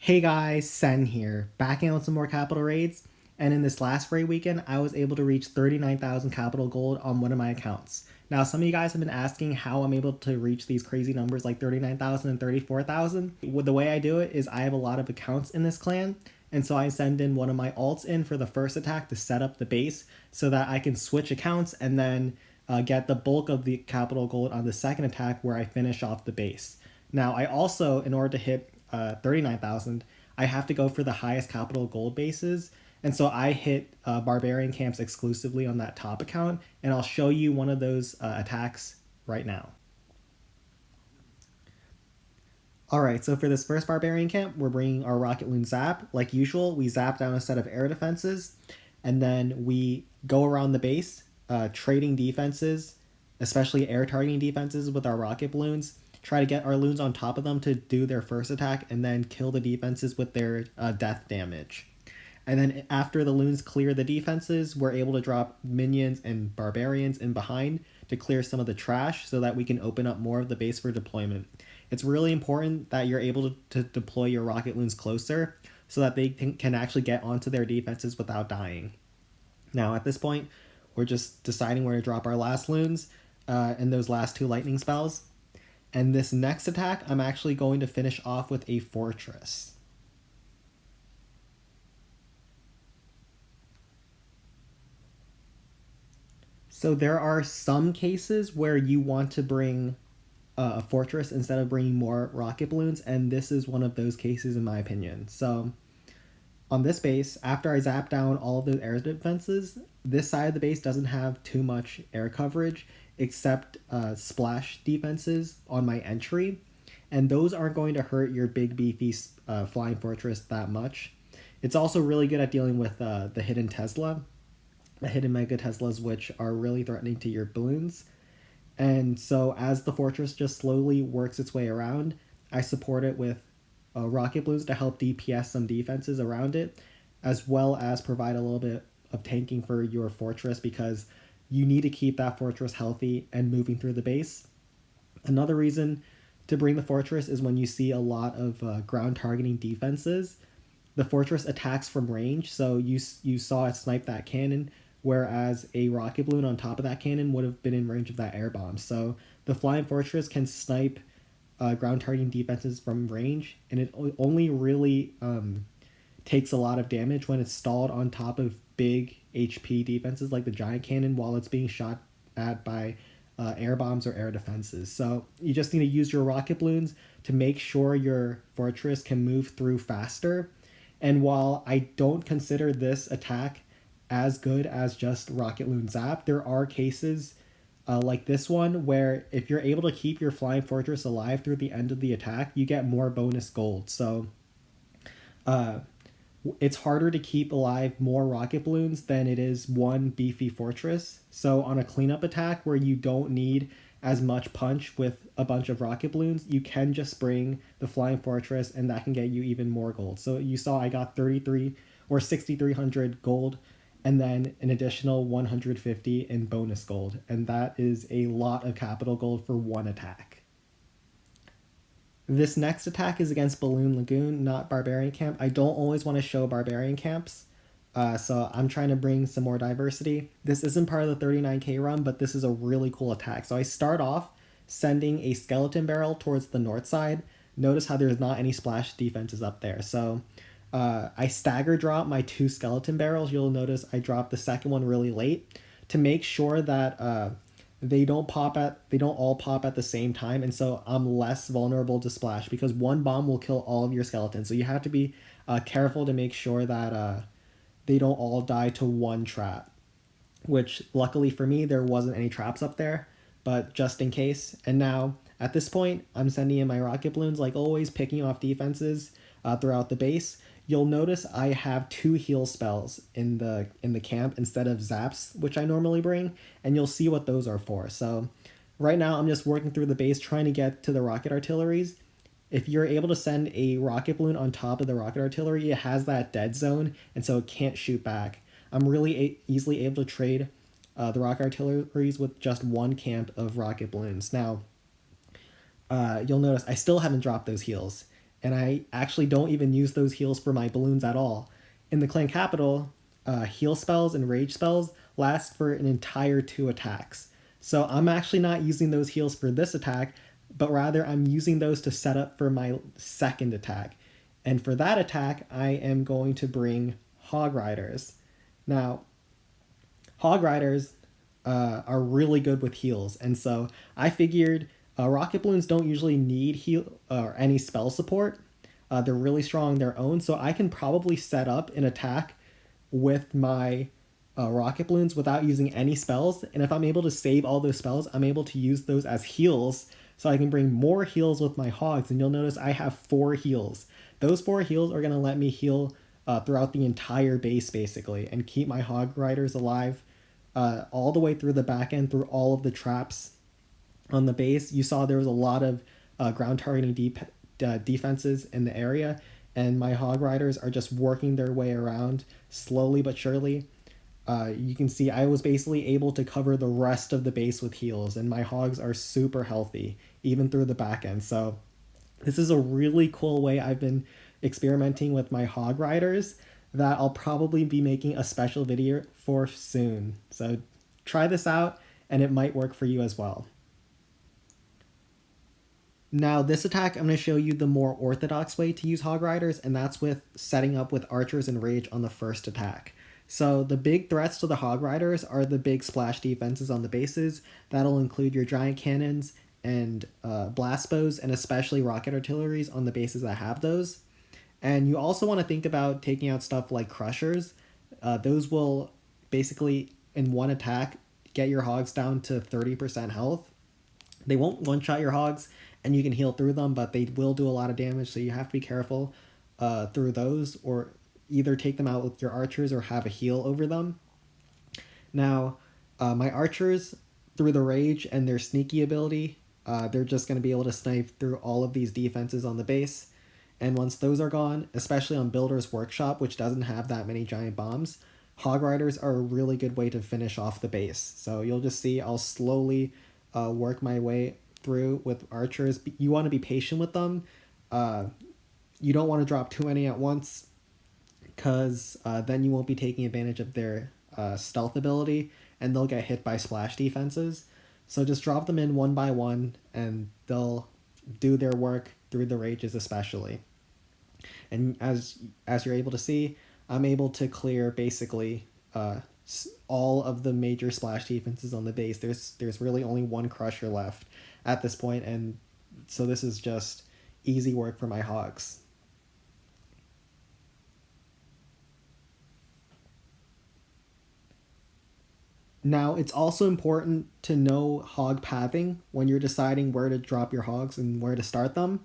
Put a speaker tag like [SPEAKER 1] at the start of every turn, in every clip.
[SPEAKER 1] Hey guys, Sen here, back in with some more capital raids, and in this last raid weekend, I was able to reach 39,000 capital gold on one of my accounts. Now, some of you guys have been asking how I'm able to reach these crazy numbers like 39,000 and 34,000. The way I do it is I have a lot of accounts in this clan, and so I send in one of my alts in for the first attack to set up the base so that I can switch accounts and then get the bulk of the capital gold on the second attack where I finish off the base. Now, I also, in order to hit 39,000, I have to go for the highest capital gold bases. And so I hit barbarian camps exclusively on that top account, and I'll show you one of those attacks right now. Alright, so for this first barbarian camp, we're bringing our rocket loon zap. Like usual, we zap down a set of air defenses, and then we go around the base, trading defenses, especially air targeting defenses with our rocket balloons. Try to get our loons on top of them to do their first attack, and then kill the defenses with their death damage. And then after the loons clear the defenses, we're able to drop minions and barbarians in behind to clear some of the trash so that we can open up more of the base for deployment. It's really important that you're able to deploy your rocket loons closer so that they can actually get onto their defenses without dying. Now at this point, we're just deciding where to drop our last loons and those last two lightning spells. And this next attack, I'm actually going to finish off with a fortress. So there are some cases where you want to bring a fortress instead of bringing more rocket balloons, and this is one of those cases in my opinion. So on this base, after I zap down all of those air defenses, this side of the base doesn't have too much air coverage except splash defenses on my entry, and those aren't going to hurt your big beefy flying fortress that much. It's also really good at dealing with the hidden Tesla, the hidden Mega Teslas, which are really threatening to your balloons. And so as the fortress just slowly works its way around, I support it with rocket balloons to help DPS some defenses around it, as well as provide a little bit of tanking for your fortress because you need to keep that fortress healthy and moving through the base. Another reason to bring the fortress is when you see a lot of ground targeting defenses, the fortress attacks from range. So you saw it snipe that cannon, whereas a rocket balloon on top of that cannon would have been in range of that air bomb. So the flying fortress can snipe ground targeting defenses from range, and it only really takes a lot of damage when it's stalled on top of big HP defenses like the giant cannon while it's being shot at by air bombs or air defenses. So you just need to use your rocket balloons to make sure your fortress can move through faster. And while I don't consider this attack as good as just rocket loon zap, there are cases like this one where if you're able to keep your flying fortress alive through the end of the attack, you get more bonus gold. So it's harder to keep alive more rocket balloons than it is one beefy fortress. So on a cleanup attack where you don't need as much punch with a bunch of rocket balloons, you can just bring the flying fortress and that can get you even more gold. So you saw I got 33 or 6,300 gold and then an additional 150 in bonus gold, and that is a lot of capital gold for one attack. This next attack is against Balloon Lagoon, not Barbarian Camp. I don't always want to show Barbarian Camps, so I'm trying to bring some more diversity. This isn't part of the 39k run, but this is a really cool attack. So I start off sending a skeleton barrel towards the north side. Notice how there's not any splash defenses up there. So I stagger drop my two skeleton barrels. You'll notice I dropped the second one really late to make sure that they don't all pop at the same time, and so I'm less vulnerable to splash because one bomb will kill all of your skeletons. So you have to be careful to make sure that they don't all die to one trap. Which luckily for me there wasn't any traps up there, but just in case. And now at this point I'm sending in my rocket balloons like always, picking off defenses throughout the base. You'll notice I have two heal spells in the camp instead of zaps, which I normally bring, and you'll see what those are for. So right now I'm just working through the base trying to get to the rocket artilleries. If you're able to send a rocket balloon on top of the rocket artillery, it has that dead zone, and so it can't shoot back. I'm really easily able to trade the rocket artilleries with just one camp of rocket balloons. Now, you'll notice I still haven't dropped those heals. and I actually don't even use those heals for my balloons at all. In the clan capital, heal spells and rage spells last for an entire 2 attacks. So I'm actually not using those heals for this attack, but rather I'm using those to set up for my second attack. And for that attack, I am going to bring Hog Riders. Now, Hog Riders are really good with heals, and so I figured rocket balloons don't usually need heal or any spell support. They're really strong on their own, so I can probably set up an attack with my rocket balloons without using any spells. And if I'm able to save all those spells, I'm able to use those as heals, so I can bring more heals with my hogs. And you'll notice I have 4 heals. Those 4 heals are going to let me heal throughout the entire base basically, and keep my hog riders alive all the way through the back end, through all of the traps on the base. You saw there was a lot of ground targeting defenses in the area, and my hog riders are just working their way around slowly but surely. You can see I was basically able to cover the rest of the base with heals, and my hogs are super healthy even through the back end. So this is a really cool way I've been experimenting with my hog riders that I'll probably be making a special video for soon. So try this out and it might work for you as well. Now this attack, I'm going to show you the more orthodox way to use hog riders, and that's with setting up with archers and rage on the first attack. So the big threats to the hog riders are the big splash defenses on the bases. That'll include your giant cannons and blast bows, and especially rocket artilleries on the bases that have those. And you also want to think about taking out stuff like crushers. Those will basically, in one attack, get your hogs down to 30% health. They won't one-shot your hogs, and you can heal through them, but they will do a lot of damage, so you have to be careful through those, or either take them out with your archers or have a heal over them. Now, my archers, through the rage and their sneaky ability, they're just going to be able to snipe through all of these defenses on the base. And once those are gone, especially on Builder's Workshop, which doesn't have that many giant bombs, hog riders are a really good way to finish off the base. So you'll just see I'll slowly work my way through with archers. You want to be patient with them. You don't want to drop too many at once, because then you won't be taking advantage of their stealth ability, and they'll get hit by splash defenses. So just drop them in one by one, and they'll do their work through the rages especially. And as you're able to see, I'm able to clear basically all of the major splash defenses on the base. There's really only one crusher left at this point, and so this is just easy work for my hogs. Now, it's also important to know hog pathing when you're deciding where to drop your hogs and where to start them.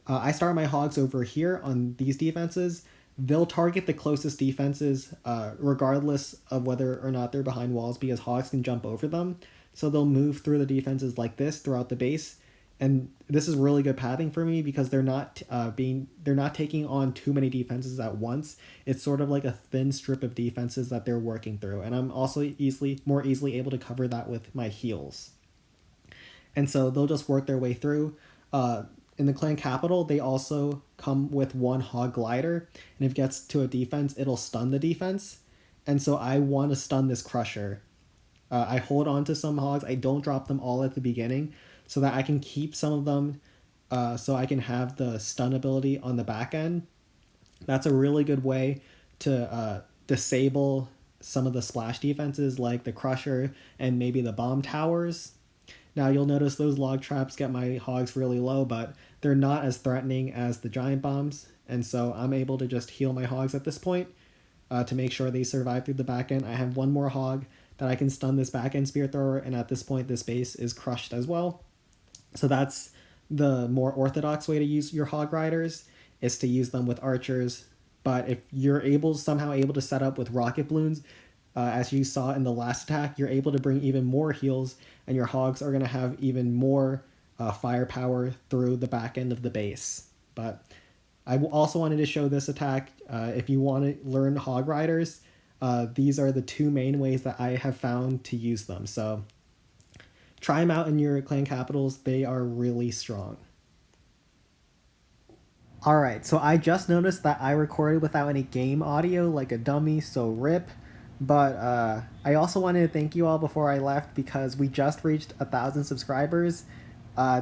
[SPEAKER 1] I start my hogs over here on these defenses. They'll target the closest defenses regardless of whether or not they're behind walls, because hogs can jump over them. So they'll move through the defenses like this throughout the base. And this is really good pathing for me because they're not taking on too many defenses at once. It's sort of like a thin strip of defenses that they're working through, and I'm also more easily able to cover that with my heals. And so they'll just work their way through. In the clan capital, they also come with one hog glider, and if it gets to a defense, it'll stun the defense. And so I want to stun this crusher. I hold on to some hogs. I don't drop them all at the beginning, so that I can keep some of them, so I can have the stun ability on the back end. That's a really good way to disable some of the splash defenses like the crusher and maybe the bomb towers. Now you'll notice those log traps get my hogs really low, but they're not as threatening as the giant bombs, and so I'm able to just heal my hogs at this point to make sure they survive through the back end. I have one more hog that I can stun this back end spear thrower, and at this point this base is crushed as well. So that's the more orthodox way to use your hog riders, is to use them with archers. But if you're somehow able to set up with rocket balloons, as you saw in the last attack, you're able to bring even more heals, and your hogs are going to have even more firepower through the back end of the base. But I also wanted to show this attack. If you want to learn hog riders, these are the 2 main ways that I have found to use them. So try them out in your clan capitals. They are really strong. Alright, so I just noticed that I recorded without any game audio like a dummy, so rip. But I also wanted to thank you all before I left because we just reached 1,000 subscribers.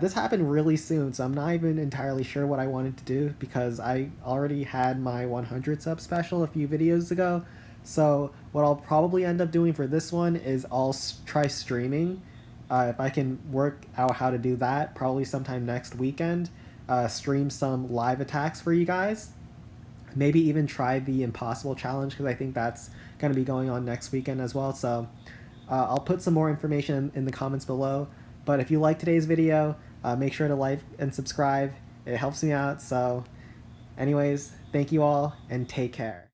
[SPEAKER 1] This happened really soon, so I'm not even entirely sure what I wanted to do because I already had my 100 sub special a few videos ago. So what I'll probably end up doing for this one is try streaming. If I can work out how to do that, probably sometime next weekend. Stream some live attacks for you guys. Maybe even try the Impossible Challenge because I think that's going to be going on next weekend as well. So I'll put some more information in the comments below. But if you like today's video, make sure to like and subscribe. It helps me out. So anyways, thank you all and take care.